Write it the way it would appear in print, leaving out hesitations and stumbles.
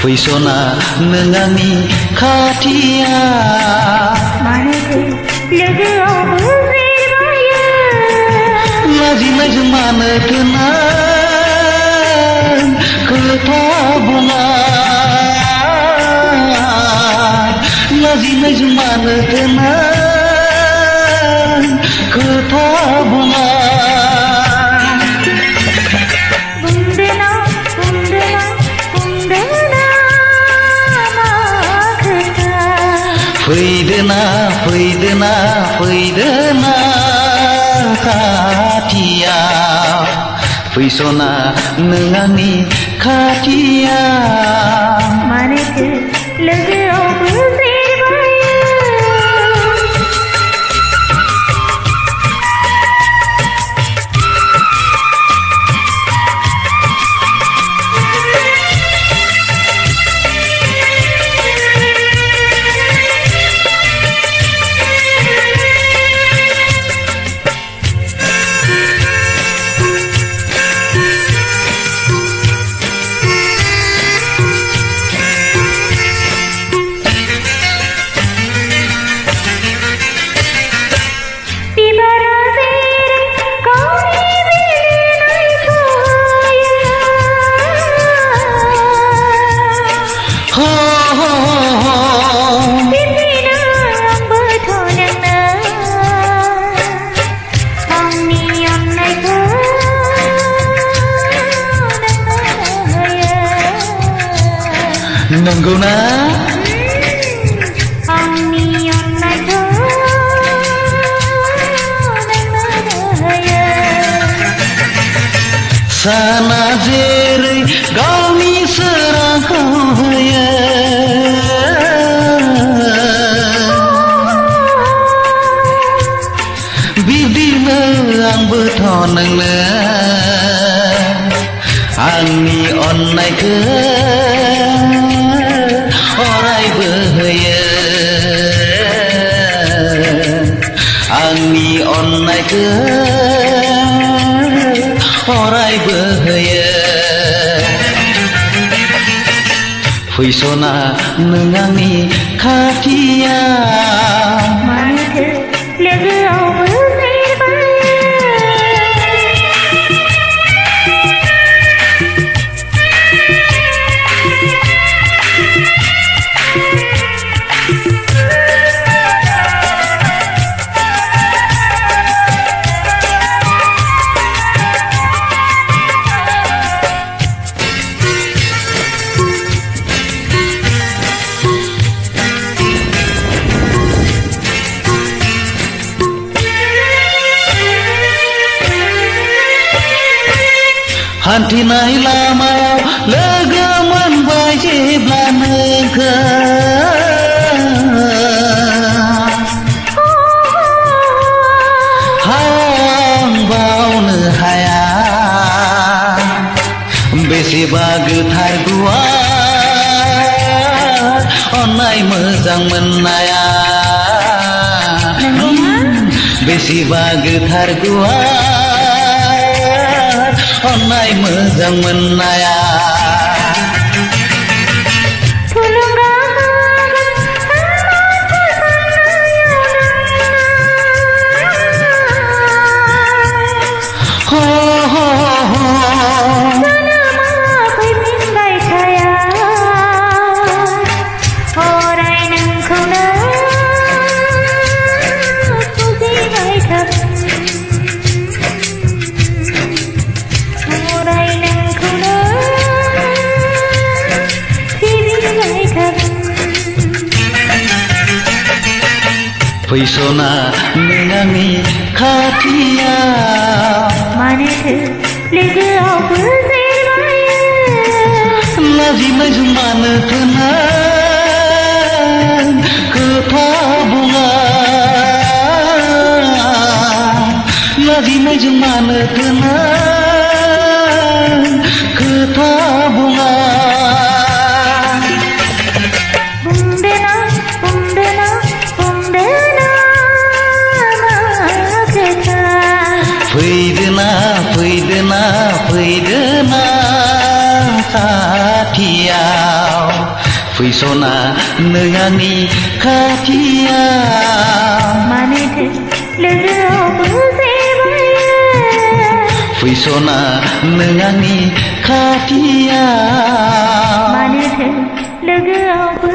फैसना नों आंनि खाथियाव मानोथो लोगोआवबो जेरबायो लाजिनायजों मानोथो नों खोथा बुङा लाजिनायजों मानोथो नों खोथा बुङा बुंदोना बुंदोना बुंदोना मा खोथा फैदोना फैदोना फैदोना खाथियाव फैसना नों आंनि खाथियाव मानोथो लोगोआवबो जेरबायो नंगौना आंनि अननायखौ नोंनो होयो साना जेरै गावनि सोरांखौ होयो बिब्दिनो आंबोथ' नोंनो आंनि अननायखौ अरायबो होयो आंनि अननायखौ अरायबो होयो फैसना नों आंनि खाथियाव मानोथो लोगोआवबो हान्थिनाय लामायाव लोगो मोनबाय जेब्ला नोंखौ आं बावनो हाया बेसेबा गोथार गुवार अननाय मोजां मोननाया बेसेबा गोथार गुवार अननाय मोजां मोननाया थुलुंगा होगोन साननायखौ जोनोमा फैफिनबाय थाया अराय नोंखौनो फुजिबाय थागोन फैसना नों आंनि खाथियाव मानोथो लोगोआवबो जेरबायो लाजिनायजों मानोथो नों खोथा बुङा लाजिनायजों मानोथो नों खोथा बुङा बुंदोना बुंदोना बुंदोना मा खोथा फैदोना फैदोना फैदोना फैसना नों आंनि खाथियाव मानोथो लोगोआवबो जेबायो फैसना नों आंनि खाथियाव मानोथो लोगोआवबो